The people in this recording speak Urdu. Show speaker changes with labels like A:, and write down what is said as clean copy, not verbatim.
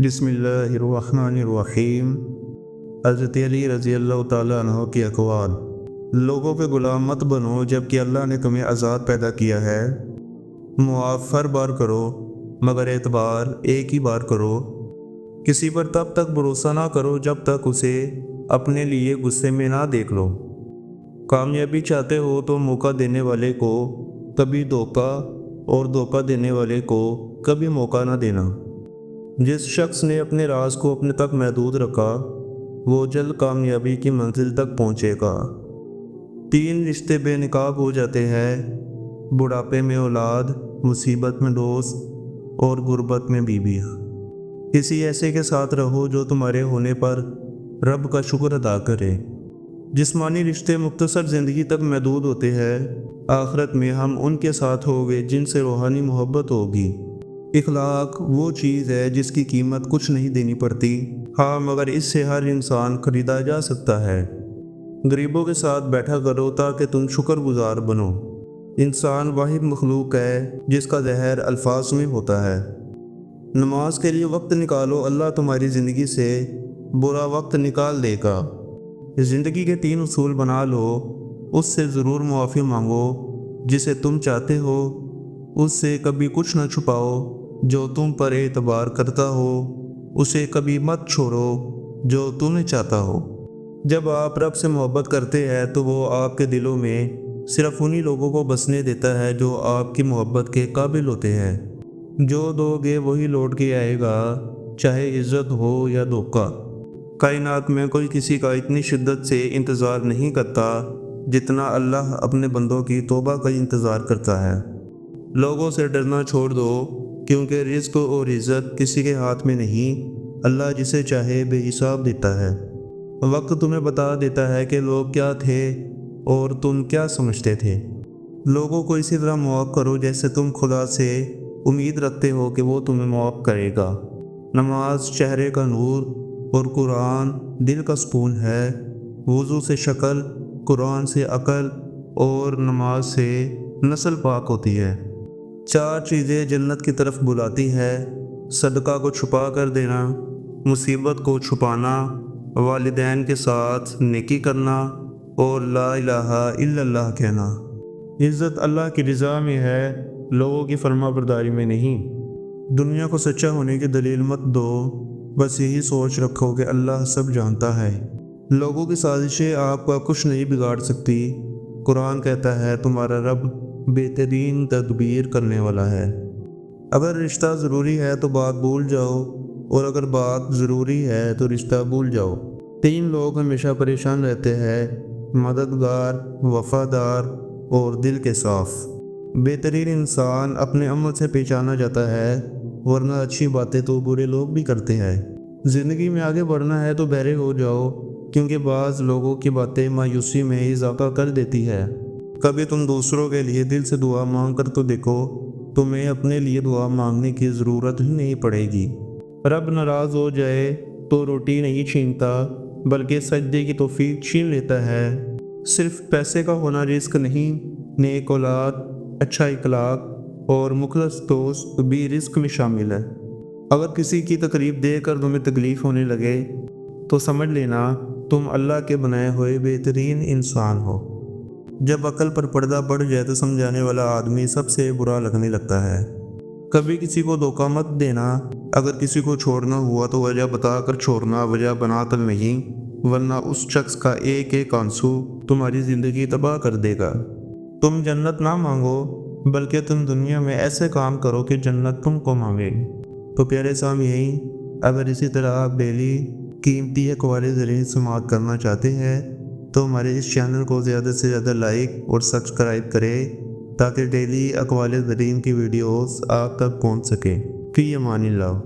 A: بسم اللہ الرحمن الرحیم۔ حضرت علی رضی اللہ تعالیٰ عنہ کی اقوال: لوگوں کے غلام مت بنو جبکہ اللہ نے تمہیں آزاد پیدا کیا ہے۔ معاف ہر بار کرو مگر اعتبار ایک ہی بار کرو۔ کسی پر تب تک بھروسہ نہ کرو جب تک اسے اپنے لیے غصے میں نہ دیکھ لو۔ کامیابی چاہتے ہو تو موقع دینے والے کو کبھی دھوکہ اور دھوکہ دینے والے کو کبھی موقع نہ دینا۔ جس شخص نے اپنے راز کو اپنے تک محدود رکھا وہ جلد کامیابی کی منزل تک پہنچے گا۔ 3 رشتے بے نقاب ہو جاتے ہیں: بڑھاپے میں اولاد، مصیبت میں دوست اور غربت میں بیویاں۔ کسی ایسے کے ساتھ رہو جو تمہارے ہونے پر رب کا شکر ادا کرے۔ جسمانی رشتے مختصر زندگی تک محدود ہوتے ہیں، آخرت میں ہم ان کے ساتھ ہوں گے جن سے روحانی محبت ہوگی۔ اخلاق وہ چیز ہے جس کی قیمت کچھ نہیں دینی پڑتی، ہاں مگر اس سے ہر انسان خریدا جا سکتا ہے۔ غریبوں کے ساتھ بیٹھا کرو تاکہ تم شکر گزار بنو۔ انسان واحد مخلوق ہے جس کا ظاہر الفاظ میں ہوتا ہے۔ نماز کے لیے وقت نکالو، اللہ تمہاری زندگی سے برا وقت نکال دے گا۔ زندگی کے 3 اصول بنا لو، اس سے ضرور معافی مانگو جسے تم چاہتے ہو، اس سے کبھی کچھ نہ چھپاؤ جو تم پر اعتبار کرتا ہو، اسے کبھی مت چھوڑو جو تمہیں چاہتا ہو۔ جب آپ رب سے محبت کرتے ہیں تو وہ آپ کے دلوں میں صرف انہی لوگوں کو بسنے دیتا ہے جو آپ کی محبت کے قابل ہوتے ہیں۔ جو دو گے وہی لوٹ کے آئے گا، چاہے عزت ہو یا دھوکہ۔ کائنات میں کوئی کسی کا اتنی شدت سے انتظار نہیں کرتا جتنا اللہ اپنے بندوں کی توبہ کا انتظار کرتا ہے۔ لوگوں سے ڈرنا چھوڑ دو کیونکہ رزق اور عزت کسی کے ہاتھ میں نہیں، اللہ جسے چاہے بے حساب دیتا ہے۔ وقت تمہیں بتا دیتا ہے کہ لوگ کیا تھے اور تم کیا سمجھتے تھے۔ لوگوں کو اسی طرح معاف کرو جیسے تم خدا سے امید رکھتے ہو کہ وہ تمہیں معاف کرے گا۔ نماز چہرے کا نور اور قرآن دل کا سکون ہے۔ وضو سے شکل، قرآن سے عقل اور نماز سے نسل پاک ہوتی ہے۔ 4 چیزیں جنت کی طرف بلاتی ہے: صدقہ کو چھپا کر دینا، مصیبت کو چھپانا، والدین کے ساتھ نیکی کرنا اور لا الہ الا اللہ کہنا۔ عزت اللہ کی رضا میں ہے، لوگوں کی فرما برداری میں نہیں۔ دنیا کو سچا ہونے کی دلیل مت دو، بس یہی سوچ رکھو کہ اللہ سب جانتا ہے۔ لوگوں کی سازشیں آپ کا کچھ نہیں بگاڑ سکتی۔ قرآن کہتا ہے تمہارا رب بہترین تدبیر کرنے والا ہے۔ اگر رشتہ ضروری ہے تو بات بھول جاؤ، اور اگر بات ضروری ہے تو رشتہ بھول جاؤ۔ 3 لوگ ہمیشہ پریشان رہتے ہیں: مددگار، وفادار اور دل کے صاف۔ بہترین انسان اپنے عمل سے پہچانا جاتا ہے، ورنہ اچھی باتیں تو برے لوگ بھی کرتے ہیں۔ زندگی میں آگے بڑھنا ہے تو بہرے ہو جاؤ، کیونکہ بعض لوگوں کی باتیں مایوسی میں اضافہ کر دیتی ہے۔ کبھی تم دوسروں کے لیے دل سے دعا مانگ کر تو دیکھو، تمہیں اپنے لیے دعا مانگنے کی ضرورت ہی نہیں پڑے گی۔ رب ناراض ہو جائے تو روٹی نہیں چھینتا بلکہ سجدے کی توفیق چھین لیتا ہے۔ صرف پیسے کا ہونا رزق نہیں، نیک اولاد، اچھا اخلاق اور مخلص دوست بھی رزق میں شامل ہے۔ اگر کسی کی تکلیف دے کر تمہیں تکلیف ہونے لگے تو سمجھ لینا تم اللہ کے بنائے ہوئے بہترین انسان ہو۔ جب عقل پر پردہ پڑ جائے تو سمجھانے والا آدمی سب سے برا لگنے لگتا ہے۔ کبھی کسی کو دھوکہ مت دینا، اگر کسی کو چھوڑنا ہوا تو وجہ بتا کر چھوڑنا، وجہ بنا کر نہیں، ورنہ اس شخص کا ایک ایک آنسو تمہاری زندگی تباہ کر دے گا۔ تم جنت نہ مانگو بلکہ تم دنیا میں ایسے کام کرو کہ جنت تم کو مانگے۔ تو پیارے سامعین، اگر اسی طرح آپ ڈیلی قیمتی اقوال زرین سماعت کرنا چاہتے ہیں تو ہمارے اس چینل کو زیادہ سے زیادہ لائک اور سبسکرائب کریں تاکہ ڈیلی اقوال زرین کی ویڈیوز آپ تک پہنچ سکیں۔ فی امان اللہ۔